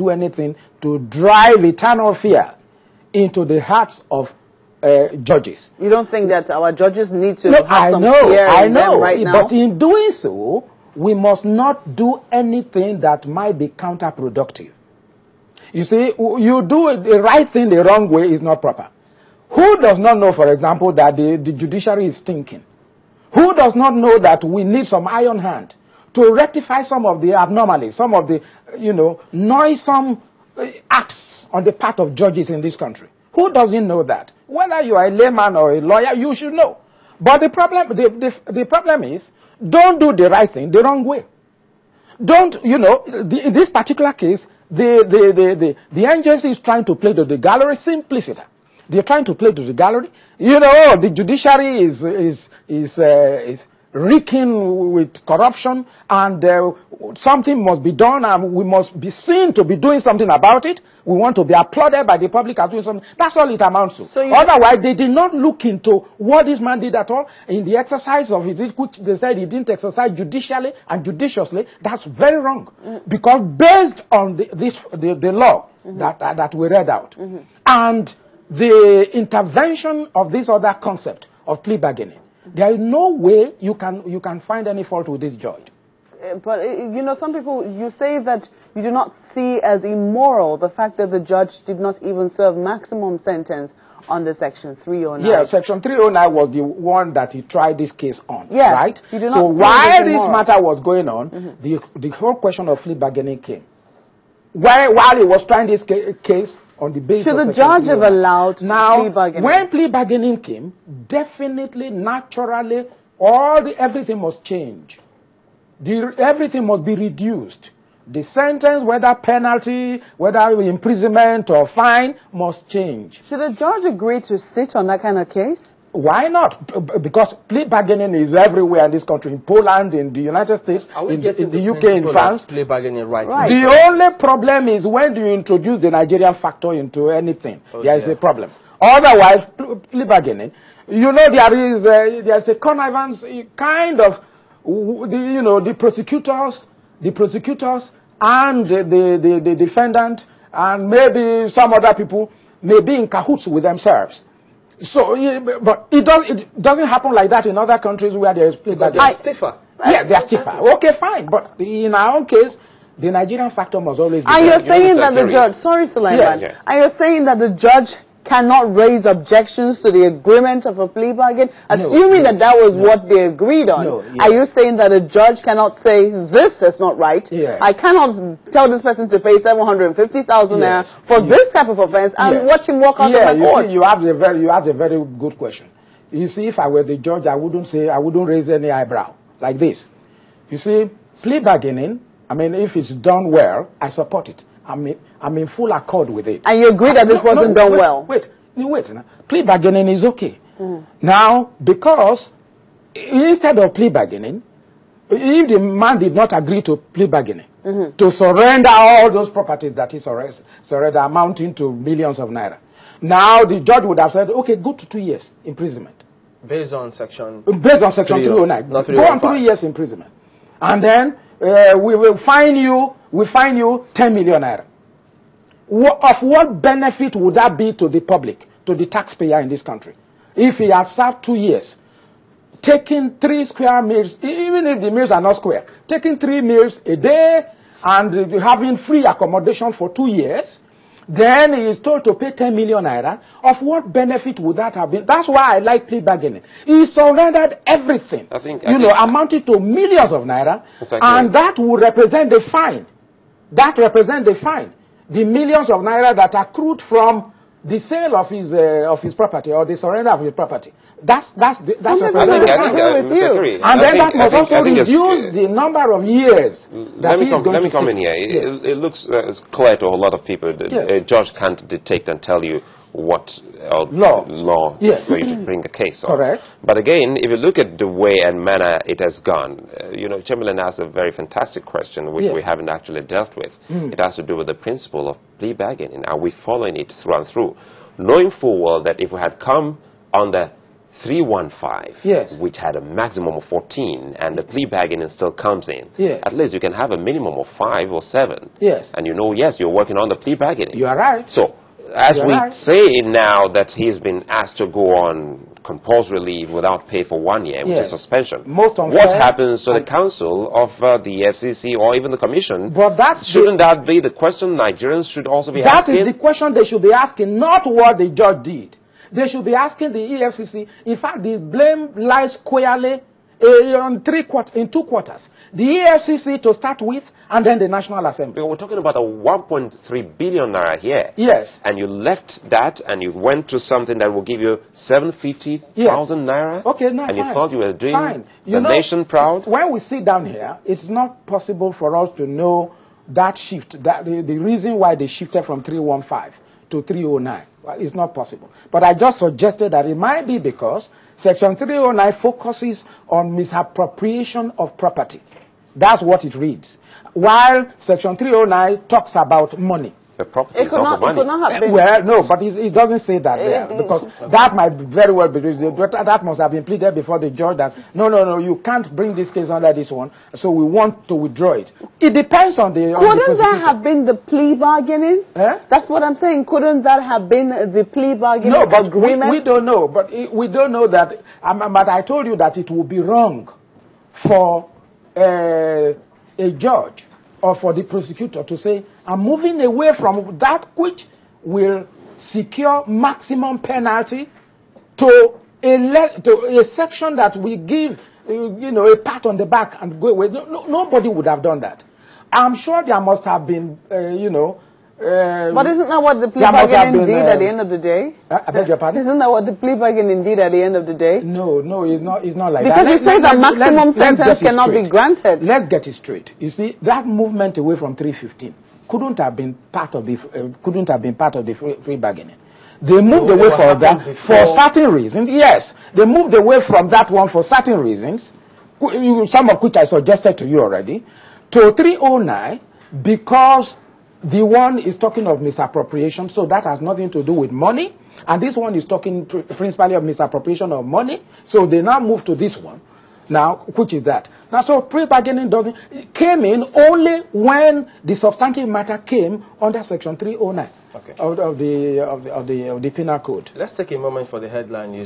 do anything to drive eternal fear into the hearts of judges. You don't think that our judges need to No, have some fear in them right now? But in doing so, we must not do anything that might be counterproductive. You see, you do the right thing the wrong way is not proper. Who does not know, for example, that the judiciary is stinking? Who does not know that we need some iron hand to rectify some of the abnormalities, some of the, noisome acts on the part of judges in this country? Who doesn't know that? Whether you are a layman or a lawyer, you should know. But the problem is, don't do the right thing the wrong way. Don't, in this particular case, the NJC is trying to play to the gallery simplicity. They're trying to play to the gallery. The judiciary is reeking with corruption, and something must be done, and we must be seen to be doing something about it. We want to be applauded by the public as doing something. That's all it amounts to. So otherwise, they did not look into what this man did at all in the exercise of his, which they said he didn't exercise judicially and judiciously. That's very wrong. Because based on the law that we read out, and the intervention of this other concept of plea bargaining, there is no way you can find any fault with this judge. But, some people, you say that you do not see as immoral the fact that the judge did not even serve maximum sentence under Section 309. Yeah, Section 309 was the one that he tried this case on, right? You do not so while this matter was going on, the whole question of plea bargaining came. While he was trying this case, on the basis should the judge have allowed plea bargaining? When plea bargaining came, definitely, naturally, everything must change. Everything must be reduced. The sentence, whether penalty, whether imprisonment or fine, must change. Should the judge agree to sit on that kind of case? Why not? Because plea bargaining is everywhere in this country, in Poland, in the United States, in the UK, in France. Plea bargaining right. The only problem is when you introduce the Nigerian factor into anything, there is a problem. Otherwise, plea bargaining, there is a connivance kind of, the prosecutors and the defendant and maybe some other people may be in cahoots with themselves. So, but it doesn't happen like that in other countries where there is plea bargaining. They're stiffer. Yeah, they are stiffer. Okay, fine. But in our own case, the Nigerian factor must always be there. And you're saying that the judge, sorry, Sulaiman, and you're saying that the judge cannot raise objections to the agreement of a plea bargain, assuming that was what they agreed on. Are you saying that a judge cannot say, this is not right? I cannot tell this person to pay 750,000 naira for this type of offense and watch him walk out of my court? You asked a very good question. You see, if I were the judge, I wouldn't raise any eyebrow like this. You see, plea bargaining, if it's done well, I support it. I'm in full accord with it. And you agree that this wasn't done well? Wait. Plea bargaining is okay. Now, because instead of plea bargaining, if the man did not agree to plea bargaining, to surrender all those properties that he surrendered, amounting to millions of naira, now the judge would have said, okay, go to 2 years imprisonment. Based on Section 309. Go on 3 years imprisonment. And then we will fine you 10 million naira. Of what benefit would that be to the public, to the taxpayer in this country? If he has served 2 years, taking 3 square meals, even if the meals are not square, taking 3 meals a day and having free accommodation for 2 years, then he is told to pay 10 million naira. Of what benefit would that have been? That's why I like plea bargaining. He surrendered everything, amounted to millions of naira, and that would represent the fine. That represents the fine. The millions of naira that accrued from the sale of his property or the surrender of his property. That's representing the fine. And then that must also reduce the number of years. Let me come in here. It looks clear to a lot of people that a judge can't dictate and tell you what law for you to bring a case on. Correct. But again, if you look at the way and manner it has gone, Chamberlain asked a very fantastic question which we haven't actually dealt with. It has to do with the principle of plea bargaining. Are we following it through and through? Knowing full well that if we had come on the 315, yes, which had a maximum of 14, and the plea bargaining still comes in, yes, at least you can have a minimum of 5 or 7. Yes. And you know, yes, you're working on the plea bargaining. You are right. So, as You're we right. say now that he's been asked to go on compulsory leave without pay for 1 year, which yes, is suspension, most unfair, what happens to the council of the FCC or even the commission? But shouldn't that be the question Nigerians should also be asking? That is the question they should be asking, not what the judge did. They should be asking the EFCC. In fact, the blame lies squarely in 2 quarters. The EFCC to start with, and then the National Assembly. We're talking about a 1.3 billion naira here. Yes. And you left that and you went to something that will give you 750,000 naira. Okay, no, and fine. You thought you were doing the nation proud. When we sit down here, it's not possible for us to know that shift, that the reason why they shifted from 315 to 309. Well, it's not possible. But I just suggested that it might be because Section 309 focuses on misappropriation of property. That's what it reads. While Section 309 talks about money. The property is not the money. Well, no, but it doesn't say that there. Because that might very well be, that must have been pleaded before the judge that, no, you can't bring this case under this one, so we want to withdraw it. It depends on the... Couldn't that have been the plea bargaining? Eh? That's what I'm saying. Couldn't that have been the plea bargaining agreement? We don't know. But we don't know that... but I told you that it would be wrong for a judge or for the prosecutor to say, I'm moving away from that which will secure maximum penalty to a section that will give, a pat on the back and go away. Nobody would have done that. I'm sure there must have been, but isn't that what the plea bargaining did at the end of the day? I beg your pardon? Isn't that what the plea bargaining did at the end of the day? No, it's not like because that. Because you say that maximum sentence cannot be granted. Let's get it straight. You see, that movement away from 315 couldn't have been part of the free bargaining. They moved away from that for certain reasons. Yes, they moved away from that one for certain reasons, some of which I suggested to you already, to 309 because the one is talking of misappropriation, so that has nothing to do with money. And this one is talking principally of misappropriation of money. So they now move to this one. Now, which is that? Now, so pre-bargaining came in only when the substantive matter came under Section 309 of the Penal Code. Let's take a moment for the headline news.